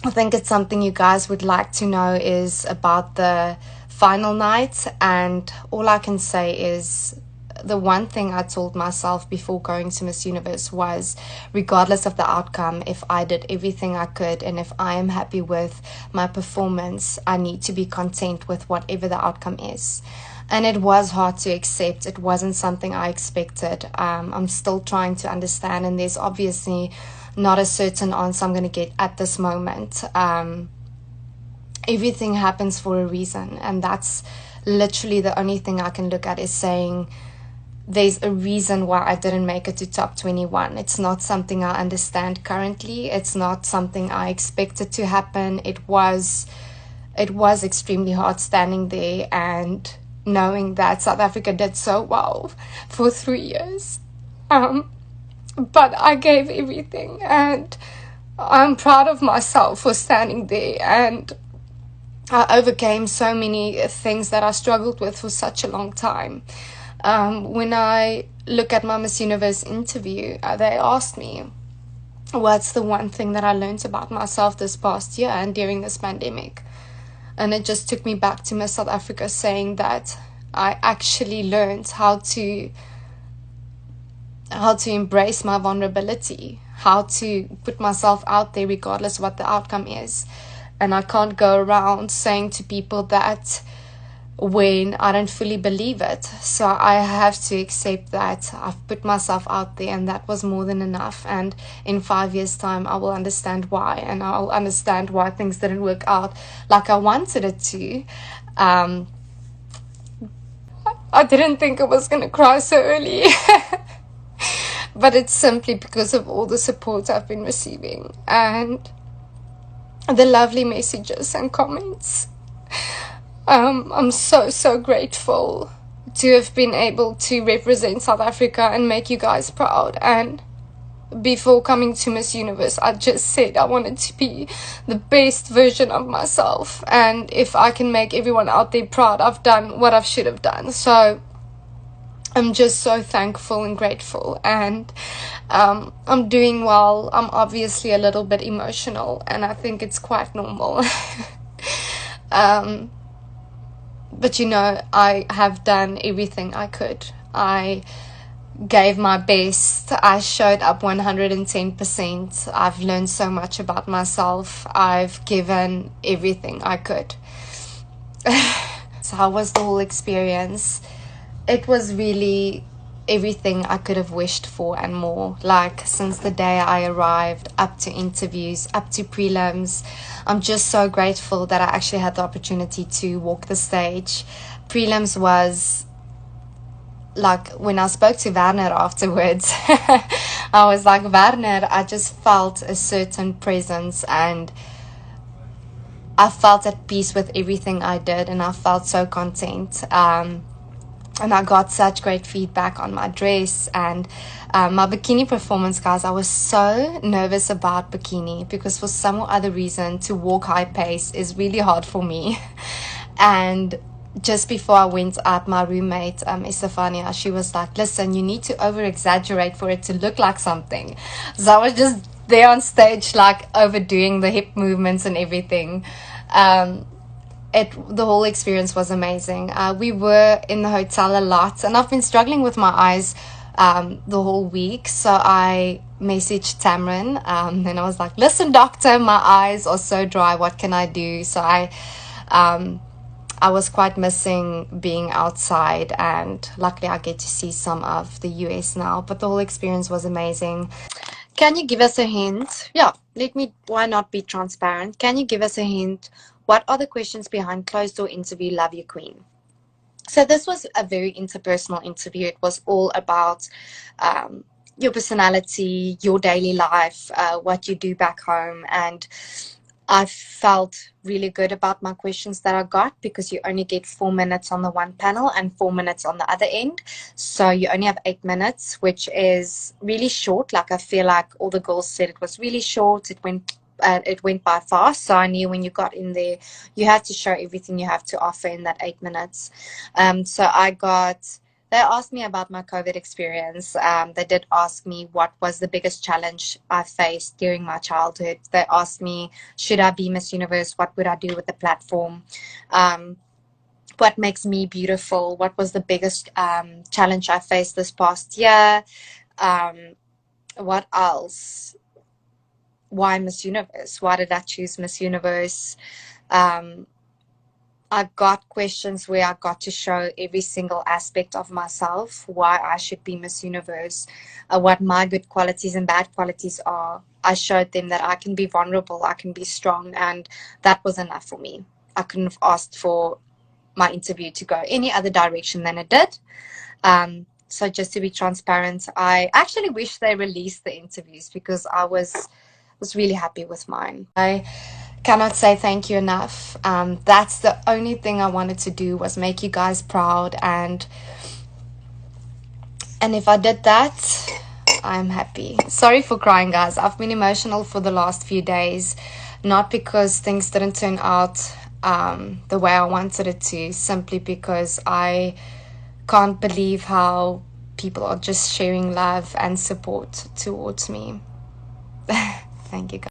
I think it's something you guys would like to know is about the final night. And all I can say is the one thing I told myself before going to Miss Universe was, regardless of the outcome, if I did everything I could and if I am happy with my performance, I need to be content with whatever the outcome is. And it was hard to accept. It wasn't something I expected. I'm still trying to understand, and there's obviously not a certain answer I'm going to get at this moment. Everything happens for a reason, and that's literally the only thing I can look at, is saying there's a reason why I didn't make it to top 21. It's not something I understand currently. It's not something I expected to happen. It was extremely hard standing there and knowing that South Africa did so well for 3 years. But I gave everything, and I'm proud of myself for standing there, and I overcame so many things that I struggled with for such a long time. When I look at my Miss Universe interview, they asked me, what's the one thing that I learned about myself this past year and during this pandemic? And it just took me back to Miss South Africa, saying that I actually learned how to embrace my vulnerability, how to put myself out there regardless of what the outcome is. And I can't go around saying to people that when I don't fully believe it. So I have to accept that I've put myself out there, and that was more than enough. And in 5 years' time, I will understand why, and I'll understand why things didn't work out like I wanted it to. I didn't think I was going to cry so early. But it's simply because of all the support I've been receiving and the lovely messages and comments. I'm so grateful to have been able to represent South Africa and make you guys proud. And before coming to Miss Universe, I just said I wanted to be the best version of myself. And if I can make everyone out there proud, I've done what I should have done. So I'm just so thankful and grateful, and I'm doing well. I'm obviously a little bit emotional, and I think it's quite normal. But I have done everything I could. I gave my best. I showed up 110%. I've learned so much about myself. I've given everything I could. So how was the whole experience? It was really everything I could have wished for and more. Like, since the day I arrived, up to interviews, up to prelims, I'm just so grateful that I actually had the opportunity to walk the stage. Prelims was like, when I spoke to Werner afterwards, I was like, Werner, I just felt a certain presence, and I felt at peace with everything I did, and I felt so content. And I got such great feedback on my dress and my bikini performance, guys. I was so nervous about bikini because for some other reason, to walk high pace is really hard for me. And just before I went up, my roommate, Estefania, she was like, listen, you need to over-exaggerate for it to look like something. So I was just there on stage, like, overdoing the hip movements and everything. The whole experience was amazing. We were in the hotel a lot, and I've been struggling with my eyes the whole week. So I messaged Tamron, and I was like, listen, doctor, my eyes are so dry. What can I do? So I was quite missing being outside, and luckily I get to see some of the US now. But the whole experience was amazing. Can you give us a hint? Yeah, why not be transparent? Can you give us a hint? What are the questions behind closed door interview, Love Your Queen? So this was a very interpersonal interview. It was all about your personality, your daily life, what you do back home. And I felt really good about my questions that I got, because you only get 4 minutes on the one panel and 4 minutes on the other end. So you only have 8 minutes, which is really short. Like, I feel like all the girls said it was really short. It went by fast. So I knew when you got in there, you had to show everything you have to offer in that 8 minutes. So I got They asked me about my COVID experience. They did ask me what was the biggest challenge I faced during my childhood. They asked me, should I be Miss Universe? What would I do with the platform? Um, what makes me beautiful? What was the biggest challenge I faced this past year? Um, what else? Why Miss Universe? Why did I choose Miss Universe? Um, I got questions where I got to show every single aspect of myself, why I should be Miss Universe, what my good qualities and bad qualities are. I showed them that I can be vulnerable, I can be strong, and that was enough for me. I couldn't have asked for my interview to go any other direction than it did. So just to be transparent, I actually wish they released the interviews because I was really happy with mine. I cannot say thank you enough. That's the only thing I wanted to do, was make you guys proud, and if I did that, I'm happy. Sorry for crying, guys. I've been emotional for the last few days, not because things didn't turn out the way I wanted it to, simply because I can't believe how people are just sharing love and support towards me. Thank you, guys.